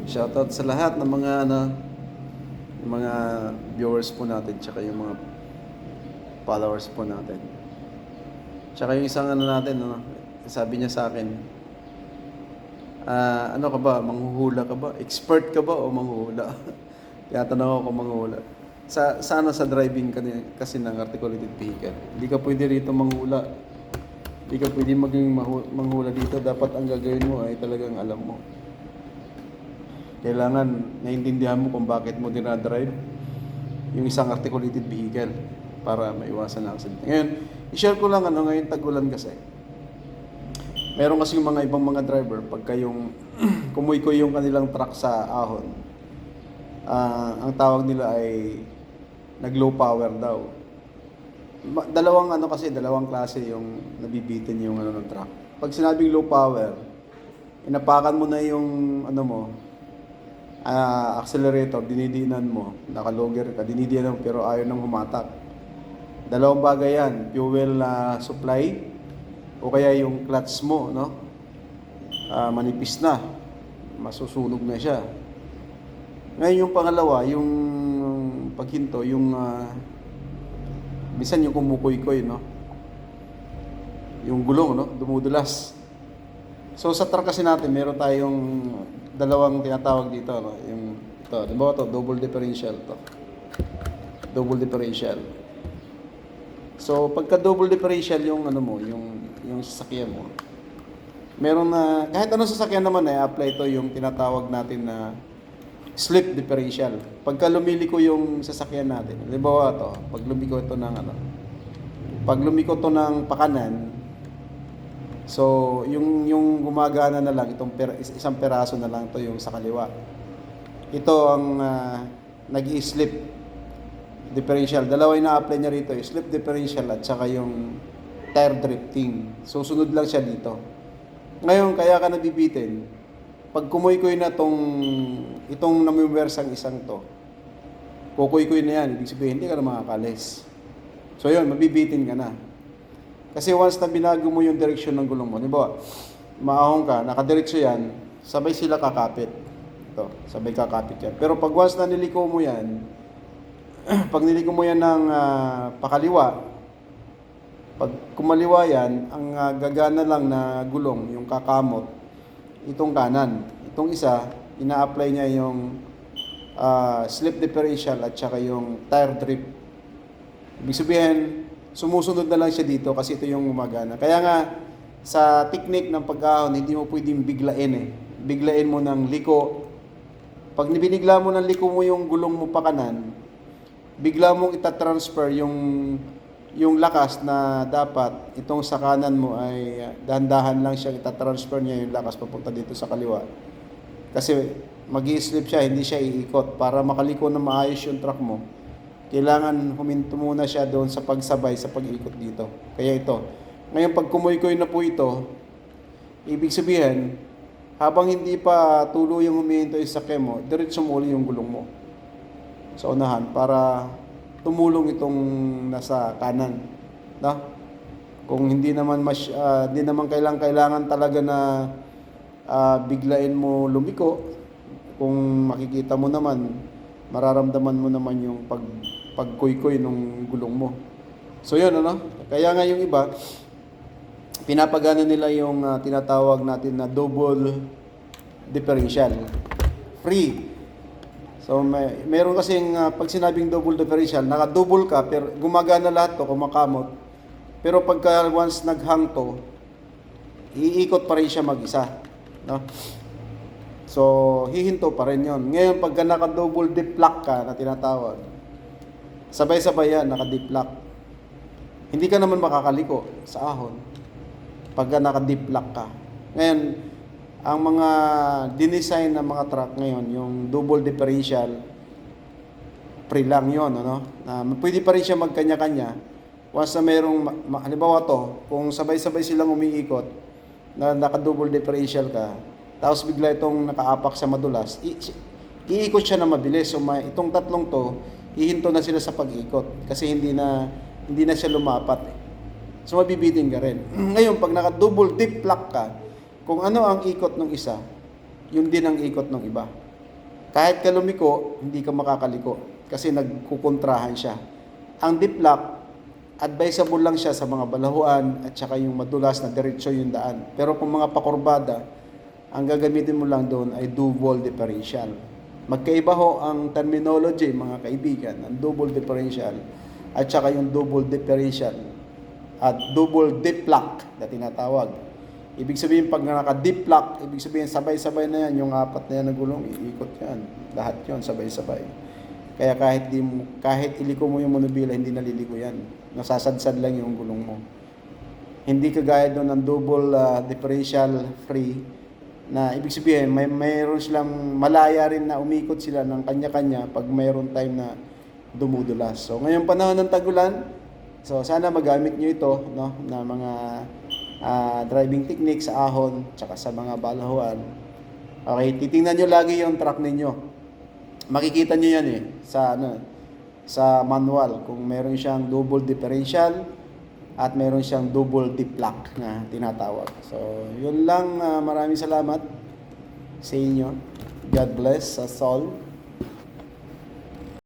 Shoutout sa lahat ng mga yung mga viewers po natin tsaka yung mga followers po natin. Tsaka yung isang natin, sabi niya sa akin, ano ka ba, manghuhula ka ba? Expert ka ba o manghuhula? Tinatanong ako kung manghuhula. Sana sa driving kasi ng articulated vehicle. Hindi ka pwede rito manghula. Hindi ka pwede maging manghula dito. Dapat ang gagawin mo ay talagang alam mo. Kailangan naiintindihan mo kung bakit mo dinadrive yung isang articulated vehicle para maiwasan ang accident. Ngayon, i-share ko lang ngayon tag-ulan kasi. Meron kasi yung mga ibang mga driver pagka yung kumoy-koy yung kanilang truck sa ahon. Ang tawag nila ay nag-low power daw. Dalawang klase yung nabibitin yung ng truck. Pag sinabing low power, inapakan mo na yung accelerator, dinidinan mo, nakalogger ka, dinidinan mo pero ayaw nang humatak. Dalawang bagay yan, fuel supply o kaya yung clutch mo, manipis na, masusunog na siya. Ngayon yung pangalawa, yung paghinto, yung minsan yung kumukoy-koy, yung gulong, dumudulas. So sa truck kasi natin, meron tayong dalawang tinatawag dito, yung ito, di ba ito, double differential to. Double differential. So pagka double differential yung yung sasakyan mo. Meron na kahit anong sasakyan naman apply ito yung tinatawag natin na slip differential. Pagka lumiliko yung sasakyan natin, di ba ito, pag lumiko ito ng pag lumiko ito ng pakanan, so yung gumagana na lang itong isang peraso na lang to yung sa kaliwa. Ito ang nag-i-slip differential. Dalawa yung na-apply niya rito, slip differential at saka yung tire drifting. So sunod lang siya dito. Ngayon kaya ka nabibitin pag kumoy-koy na itong namiwersang isang to, kukoy-koy na yan, ibig sabihin, hindi ka na makakalis. So yun, mabibitin ka na. Kasi once na binago mo yung direksyon ng gulong mo, di ba, maahong ka, nakadiretso yan, sabay sila kakapit. Ito, sabay kakapit yan. Pero pag once na niliko mo yan, pag niliko mo yan ng pakaliwa, pag kumaliwa yan, ang gagana lang na gulong, yung kakamot, itong kanan. Itong isa, ina-apply niya yung slip differential at saka yung tire drift. Ibig sabihin, sumusunod na lang siya dito kasi ito yung gumagana. Kaya nga, sa technique ng pag-ahon, hindi mo pwedeng biglain Biglain mo ng liko. Pag binigla mo ng liko mo yung gulong mo pa kanan, bigla mong itatransfer yung lakas na dapat itong sa kanan mo ay dahan-dahan lang siya, itatransfer niya yung lakas papunta dito sa kaliwa. Kasi mag-i-slip siya, hindi siya iikot. Para makaliko na maayos yung truck mo, kailangan huminto muna siya doon sa pagsabay sa pag-ikot dito. Kaya ito. Ngayon pag kumoy-koy na po ito, ibig sabihin, habang hindi pa tuluyang huminto yung sakya mo, diretso mo uli yung gulong mo sa unahan para tumulong itong nasa kanan, Kung hindi naman hindi naman kailangan talaga na biglain mo lumiko, kung makikita mo naman, mararamdaman mo naman yung pagkuy-kuy ng gulong mo. So yun, Kaya nga yung iba, pinapagana nila yung tinatawag natin na double differential. Free. So meron kasing pag sinabing double differential, naka-double ka pero gumagana lahat to, kumakamot. Pero pagka once naghang to, iikot pa rin siya mag-isa, So hihinto pa rin 'yon. Ngayon pagka naka-double dip lock ka na tinatawag, sabay-sabay yan, naka-dip lock. Hindi ka naman makakaliko sa ahon pagka naka-dip lock ka. Ngayon, ang mga dinesign ng mga truck ngayon, yung double differential, free lang yun, pwede pa rin siya magkanya-kanya. Once na merong, halimbawa to, kung sabay-sabay silang umiikot, na naka-double differential ka, tapos bigla itong nakaapak sa madulas, iikot siya na mabilis. So itong tatlong to, hihinto na sila sa pag-ikot kasi hindi na siya lumapat. So mabibitin ka rin. Ngayon, pag naka-double dip lock ka, kung ano ang ikot ng isa, yun din ang ikot ng iba. Kahit ka lumiko, hindi ka makakaliko kasi nagkukontrahan siya. Ang deep lock, advisable lang siya sa mga balahuan at saka yung madulas na diretso yung daan. Pero kung mga pakurbada, ang gagamitin mo lang doon ay double differential. Magkaiba ho ang terminology, mga kaibigan, ang double differential at saka yung double differential at double deep lock na tinatawag. Ibig sabihin, pag naka-deep lock, ibig sabihin, sabay-sabay na yan. Yung apat na yan na gulong, iikot yan. Lahat yon sabay-sabay. Kaya kahit iliko mo yung monobila, hindi naliliko yan. Nasasadsad lang yung gulong mo. Hindi kagaya doon ng double differential free, na ibig sabihin, mayroon silang malaya rin na umikot sila ng kanya-kanya pag mayroon time na dumudulas. So, ngayong panahon ng tagulan, so sana magamit nyo ito, no, na mga driving technique sa ahon tsaka sa mga balahuan. Okay, titingnan nyo lagi yung truck ninyo. Makikita nyo yan sa manual kung meron siyang double differential at meron siyang double deep lock na tinatawag. So, yun lang. Maraming salamat sa inyo. God bless us all.